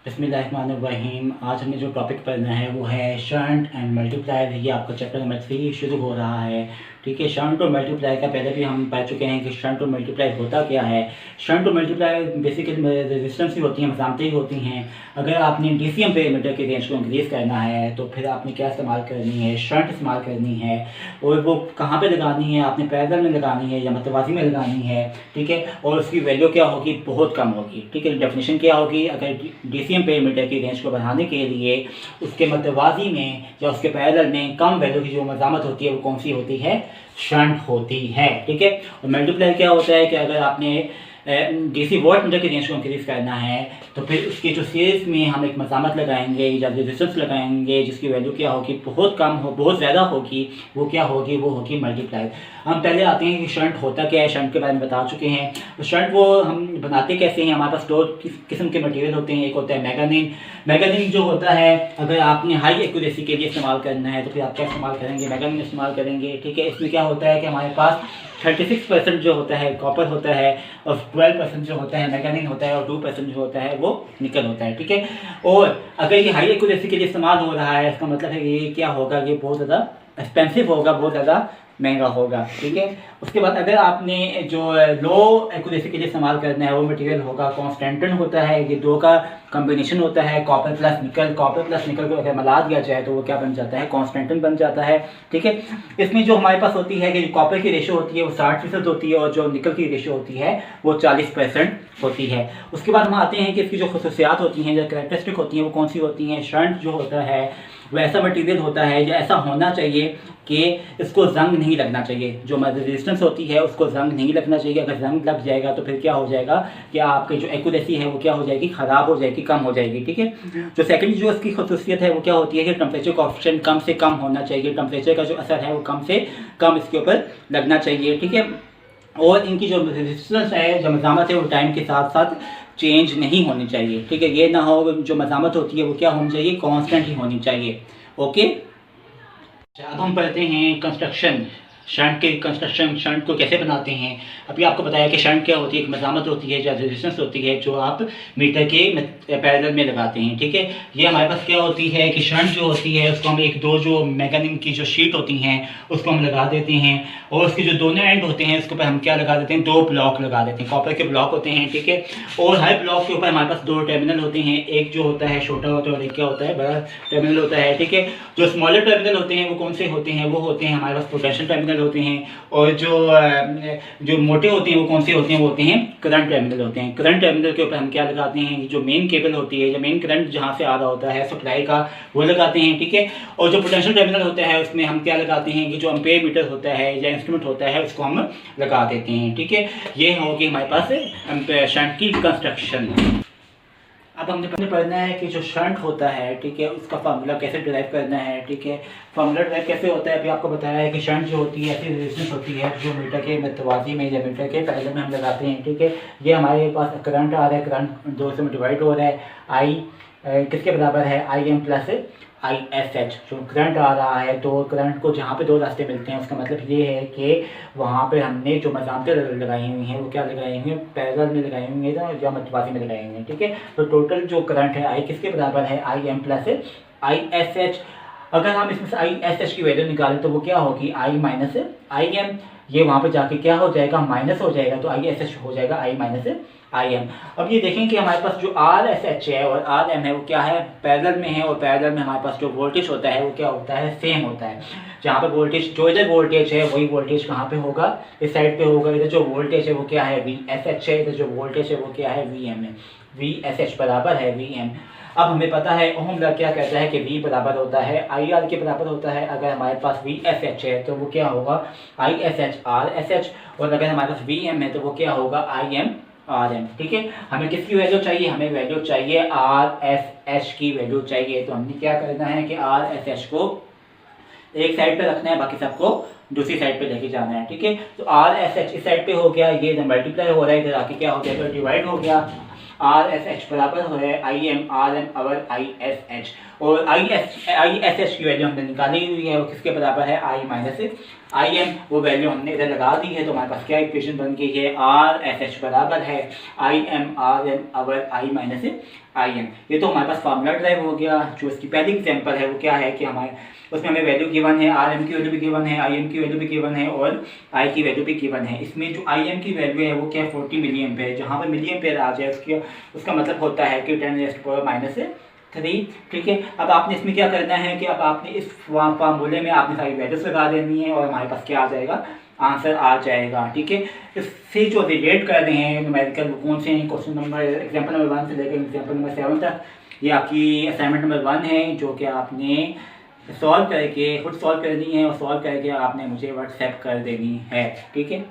बिस्मिल्लाहिर्रहमानिर्रहीम। आज हमने जो टॉपिक पढ़ना है वो है शंट एंड मल्टीप्लायर। ये आपका चैप्टर नंबर 3 शुरू हो रहा है। ठीक है, शंट और मल्टीप्लायर का पहले भी हम पढ़ चुके हैं कि शंट और मल्टीप्लायर होता क्या है। शंट और मल्टीप्लायर बेसिकली रेजिस्टेंस ही होती हैं, मसामतें ही होती हैं। अगर आपने डीसीएम पे मीटर की रेंज को इंक्रीज़ करना है तो फिर आपने क्या इस्तेमाल करनी है, शंट इस्तेमाल करनी है। और वो कहाँ पे लगानी है, आपने पैरेलल में लगानी है या मतवाज़ी में लगानी है। ठीक है, और उसकी वैल्यू क्या होगी, बहुत कम होगी। ठीक है, डेफिनेशन क्या होगी, अगर डीसीएम पे मीटर की रेंज को बढ़ाने के लिए उसके मतवाज़ी में या उसके पैरेलल में कम वैल्यू की जो मज़ामत होती है वो कौन सी होती है, शंट होती है। ठीक है, और मल्टीप्लायर क्या होता है कि अगर आपने डीसी वोल्ट मीटर की रेंज को इंक्रीज़ करना है तो फिर उसकी जो सीरीज़ में हम एक मज़ामत लगाएंगे या रेजिस्टेंस लगाएंगे जिसकी वैल्यू क्या होगी, बहुत कम हो, बहुत ज़्यादा होगी। वो क्या होगी, वो होगी मल्टीप्लायर। हम पहले आते हैं कि शंट होता क्या है, शंट के बारे में बता चुके हैं। तो शंट वो हम बनाते कैसे हैं, हमारे पास दो किस्म के मटेरियल होते हैं। एक होता है मैगनीन। मैगनीन जो होता है, अगर आपने हाई एक्यूरेसी के लिए इस्तेमाल करना है तो फिर आप क्या इस्तेमाल करेंगे, मैगनीन इस्तेमाल करेंगे। ठीक है, इसमें क्या होता है कि हमारे पास 36% जो होता है कॉपर होता है और 12% जो होता है मैगनीन होता है और 2% जो होता है वो निकल होता है। ठीक है, और अगर ये हाई एक्यूरेसी के लिए इस्तेमाल हो रहा है इसका मतलब है कि ये क्या होगा, ये बहुत ज़्यादा एक्सपेंसिव होगा, बहुत ज़्यादा महंगा होगा। ठीक है, उसके बाद अगर आपने जो लो एक्यूरेसी के लिए इस्तेमाल करना है वो मटेरियल होगा कॉन्स्टेंटन होता है। ये दो का कॉम्बिनेशन होता है, कॉपर प्लस निकल। कॉपर प्लस निकल को अगर मिला दिया जाए तो वो क्या बन जाता है, कॉन्स्टेंटन बन जाता है। ठीक है, इसमें जो हमारे पास होती है कि जो कॉपर की रेशो होती है वो 60% होती है और जो निकल की रेशो होती है वो 40% होती है। उसके बाद हम आते हैं कि इसकी जो खसूसियात होती हैं, जो कैरेक्टरिस्टिक होती हैं वो कौन सी होती हैं। शंट जो होता है वो ऐसा मटेरियल होता है या ऐसा होना चाहिए कि इसको जंग नहीं लगना चाहिए। जो रेजिस्टेंस होती है उसको जंग नहीं लगना चाहिए। अगर जंग लग जाएगा तो फिर क्या हो जाएगा कि आपकी जो एक्यूरेसी है वो क्या हो जाएगी, ख़राब हो जाएगी, कम हो जाएगी। ठीक है, जो सेकंड जो इसकी खसूसियत है वो क्या होती है कि टेम्परेचर कोएफिशिएंट कम से कम होना चाहिए। टेम्परेचर का जो असर है वो कम से कम इसके ऊपर लगना चाहिए। ठीक है, और इनकी जो रेजिस्टेंस है, जो मज़ामत है वो टाइम के साथ साथ चेंज नहीं होनी चाहिए। ठीक है, ये ना हो जो मज़ामत होती है वो क्या होनी चाहिए, कांस्टेंट ही होनी चाहिए। ओके, अब हम पढ़ते हैं कंस्ट्रक्शन। शंट के कंस्ट्रक्शन, शंट को कैसे बनाते हैं। अभी आपको बताया कि शंट क्या होती है, एक मज़ामत होती है या रेजिस्टेंस होती है जो आप मीटर के पैरेलल में लगाते हैं। ठीक है, ये हमारे पास क्या होती है कि शंट जो होती है उसको हम एक दो जो मैगनीन की जो शीट होती हैं उसको हम लगा देते हैं और उसके जो दोनों एंड होते हैं उसके ऊपर हम क्या लगा देते हैं, दो ब्लॉक लगा देते हैं, कॉपर के ब्लॉक होते हैं। ठीक है, और हर ब्लॉक के ऊपर हमारे पास दो टर्मिनल होते हैं, एक जो होता है छोटा होता है और एक क्या होता है, बड़ा टर्मिनल होता है। ठीक है, जो स्मॉलर टर्मिनल होते हैं वो कौन से होते हैं, वो होते हैं हमारे पास पोटेंशियल टर्मिनल होते हैं। और जो मोटे होते हैं वो कौन से होते हैं, वो होते हैं करंट टर्मिनल होते हैं। करंट टर्मिनल के ऊपर हम क्या लगाते हैं, जो मेन केबल होती है या मेन करंट जहाँ से आ रहा होता है सप्लाई का वो लगाते हैं। ठीक है, और जो पोटेंशियल टर्मिनल होता है उसमें हम क्या लगाते हैं कि जो एम्पेयर मीटर होता है या इंस्ट्रूमेंट होता है उसको हम लगा देते हैं। ठीक है, ये होगी हमारे पास शंट की कंस्ट्रक्शन। अब हमने पढ़ना है कि जो शंट होता है, ठीक है, उसका फार्मूला कैसे डिराइव करना है। ठीक है, फार्मूला डिराइव कैसे होता है, अभी आपको बताया है कि शंट जो होती है ऐसी रेजिस्टेंस होती है जो मीटर के मतवाज़ी में या मीटर के पैरेलल में हम लगाते हैं। ठीक है, ये हमारे पास करंट आ रहा है, करंट दो से डिवाइड हो रहा है। आई किसके बराबर है, I M plus I S H. जो करंट आ रहा है तो करंट को जहाँ पे दो रास्ते मिलते हैं उसका मतलब ये है कि वहाँ पे हमने जो मज़ामतें लगाई हुई हैं वो क्या लगाई हुई हैं, पैरेलल में लगाई हुई हैं या मतवाज़ी में लगाई हुई हैं। ठीक है, तो टोटल जो करंट है आई किसके बराबर है, I M plus I S H. अगर हम इसमें से आई एस एच की वैल्यू निकालें तो वो क्या होगी, आई माइनस आई एम। ये वहाँ पे जाके क्या हो जाएगा, माइनस हो जाएगा, तो आई एस एच हो जाएगा आई माइनस आई एम। अब ये देखें कि हमारे पास जो आर एस एच है और आर एम है वो क्या है, पैरेलल में है। और पैरेलल में हमारे पास जो वोल्टेज होता है वो क्या होता है, सेम होता है। जहाँ पे वोल्टेज, जो इधर वोल्टेज है वही वोल्टेज कहाँ पे होगा, इस साइड पे होगा। इधर जो वोल्टेज है वो क्या है, वी एस एच है, इधर जो वोल्टेज है वो क्या है, वी एम है। वी एस एच बराबर है वी एम। अब हमें पता है ओहम लॉ क्या कहता है कि V बराबर होता है आई आर के बराबर होता है। अगर हमारे पास वी एस एच है तो वो क्या होगा, आई S H R S H. और अगर हमारे पास वी एम है तो वो क्या होगा, आई एम आर एम। ठीक है, हमें किसकी वैल्यू चाहिए, हमें वैल्यू चाहिए आर एस एच की वैल्यू चाहिए। तो हमने क्या करना है कि आर एस एच को एक साइड पे रखना है, बाकी सबको दूसरी साइड पे लेके जाना है। ठीक है, तो आर एस एच इस साइड पे हो गया, ये मल्टीप्लाई हो रहा है, इधर आके क्या हो गया, तो डिवाइड हो गया। आर एस एच बराबर हो है I M R M over I S H. और आई एस एच की वैल्यू हमने निकाली हुई है, वो किसके बराबर है, आई माइनस आई एम वो वैल्यू हमने इधर लगा दी है, तो हमारे पास क्या इक्वेशन बन गई है, आर एस एच बराबर है I M R N over I minus I M. ये तो हमारे पास फार्मूला ड्राइव हो गया। जो इसकी पहली एग्जांपल है वो क्या है कि हमारे उसमें हमें वैल्यू गिवन है, आर एम की वैल्यू भी गिवन है, आई एम की वैल्यू भी गिवन है और आई की वैल्यू भी गिवन है। इसमें जो आई एम की वैल्यू है वो क्या है 40 मिली एम्पेयर, जहाँ पर मिली एम्पेयर आ जाए उसका मतलब होता है कि 10⁻⁻3। ठीक है, अब आपने इसमें क्या करना है कि अब आपने इस फार्मूले में आपने सारी वैल्यूज लगा देनी है और हमारे पास क्या आ जाएगा, आंसर आ जाएगा। ठीक है, इससे जो रिलेट कर रहे हैं न्यूमेरिकल कौन से हैं, क्वेश्चन नंबर एग्जाम्पल नंबर 1 से लेकर एग्जाम्पल नंबर 7 तक, ये आपकी असाइनमेंट नंबर 1 है जो कि आपने सॉल्व करके खुद सॉल्व करनी है और सॉल्व करके आपने मुझे व्हाट्सएप कर देनी है। ठीक है।